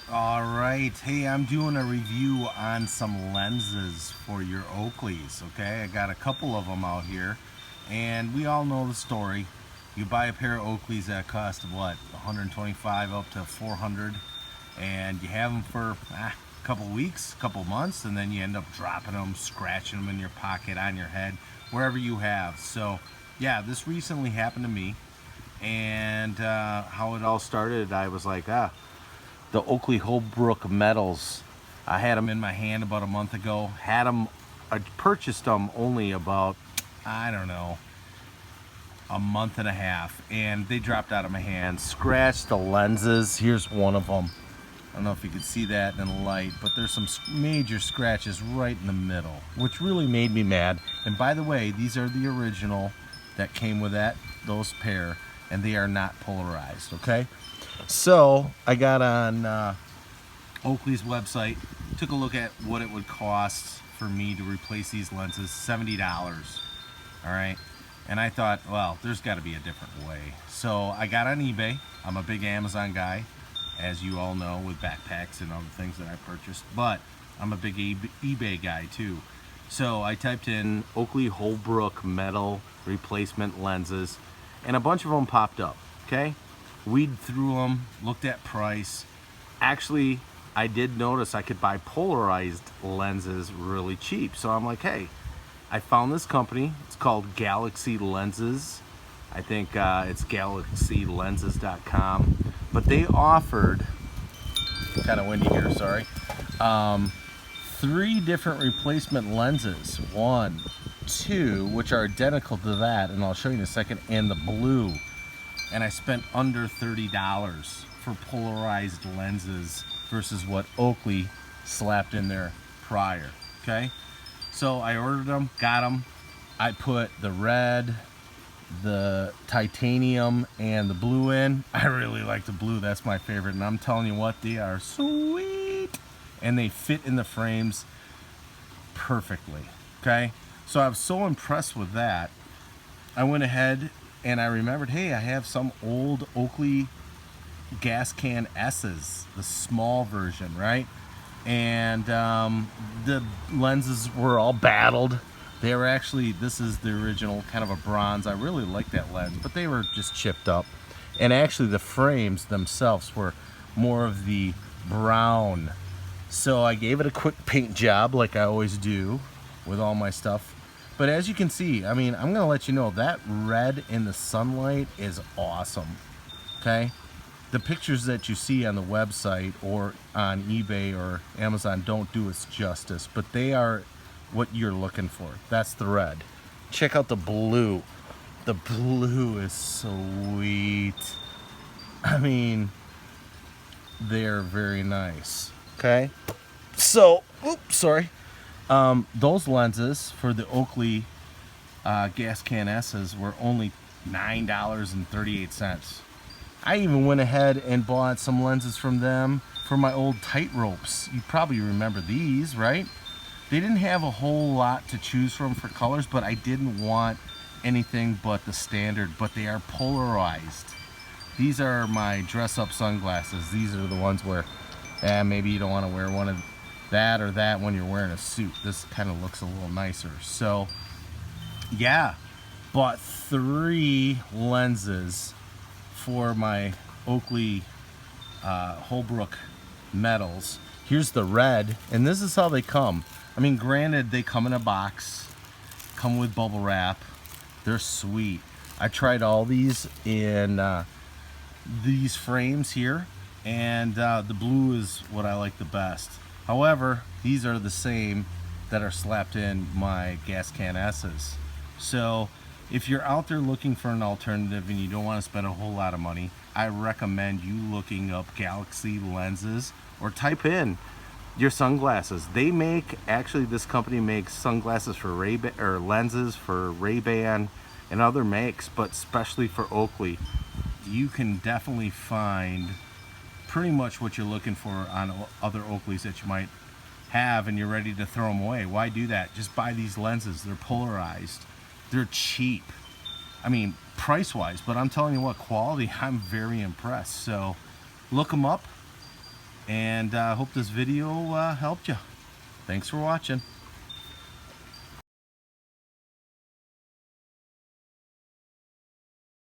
All right, hey, I'm doing a review on some lenses for your Oakleys, okay? I got a couple of them out here, and we all know the story. You buy a pair of Oakleys that cost what, 125 up to 400, and you have them for a couple weeks, couple months, and then you end up dropping them, scratching them in your pocket, on your head, wherever you have. So yeah, this recently happened to me, and how it all started, I was like, the Oakley Holbrook metals. I had them in my hand about a month ago. I purchased them only about, I don't know, a month and a half, and they dropped out of my hand. Scratched the lenses. Here's one of them. I don't know if you can see that in the light, but there's some major scratches right in the middle, which really made me mad. And by the way, these are the original that came with those pair, and they are not polarized, okay? So I got on Oakley's website, took a look at what it would cost for me to replace these lenses, $70. All right, and I thought, well, there's got to be a different way. So I got on eBay. I'm a big Amazon guy, as you all know, with backpacks and other things that I purchased, but I'm a big eBay guy too. So I typed in Oakley Holbrook metal replacement lenses, and a bunch of them popped up. Okay, weed through them, looked at price. Actually, I did notice I could buy polarized lenses really cheap. So I'm like, hey, I found this company. It's called Galaxy Lenses. I think it's galaxylenses.com. But they offered, kind of windy here, sorry, 3 different replacement lenses. 1, 2, which are identical to that, and I'll show you in a second, and the blue. And I spent under $30 for polarized lenses versus what Oakley slapped in there prior. Okay, so I ordered them, got them. I put the red, the titanium, and the blue in. I really like the blue. That's my favorite, and I'm telling you what, they are sweet, and they fit in the frames perfectly. Okay, so I was so impressed with that, I went ahead and I remembered, hey, I have some old Oakley Gascan S's, the small version, right? And the lenses were all battled. They were actually, this is the original, kind of a bronze. I really like that lens, but they were just chipped up. And actually the frames themselves were more of the brown. So I gave it a quick paint job like I always do with all my stuff. But as you can see, I mean, I'm gonna let you know that red in the sunlight is awesome, okay? The pictures that you see on the website or on eBay or Amazon don't do us justice, but they are what you're looking for. That's the red. Check out the blue. The blue is sweet. I mean, they're very nice, okay? So, oops, sorry. Those lenses for the Oakley Gascan S's were only $9.38. I even went ahead and bought some lenses from them for my old Tightropes. You probably remember these, right? They didn't have a whole lot to choose from for colors, but I didn't want anything but the standard, but they are polarized. These are my dress-up sunglasses. These are the ones where maybe you don't want to wear one of that or that when you're wearing a suit. This kind of looks a little nicer. So yeah, bought 3 lenses for my Oakley Holbrook metals. Here's the red, and this is how they come. I mean, granted, they come in a box, come with bubble wrap. They're sweet. I tried all these in these frames here, and the blue is what I like the best. However, these are the same that are slapped in my Gascan S's. So if you're out there looking for an alternative and you don't want to spend a whole lot of money, I recommend you looking up Galaxy Lenses or type in your sunglasses. They make, actually this company makes sunglasses for Ray-Ban, or lenses for Ray-Ban and other makes, but especially for Oakley. You can definitely find pretty much what you're looking for on other Oakleys that you might have, and you're ready to throw them away. Why do that? Just buy these lenses. They're polarized. They're cheap. I mean, price-wise, but I'm telling you what, quality, I'm very impressed. So look them up. And I hope this video helped you. Thanks for watching.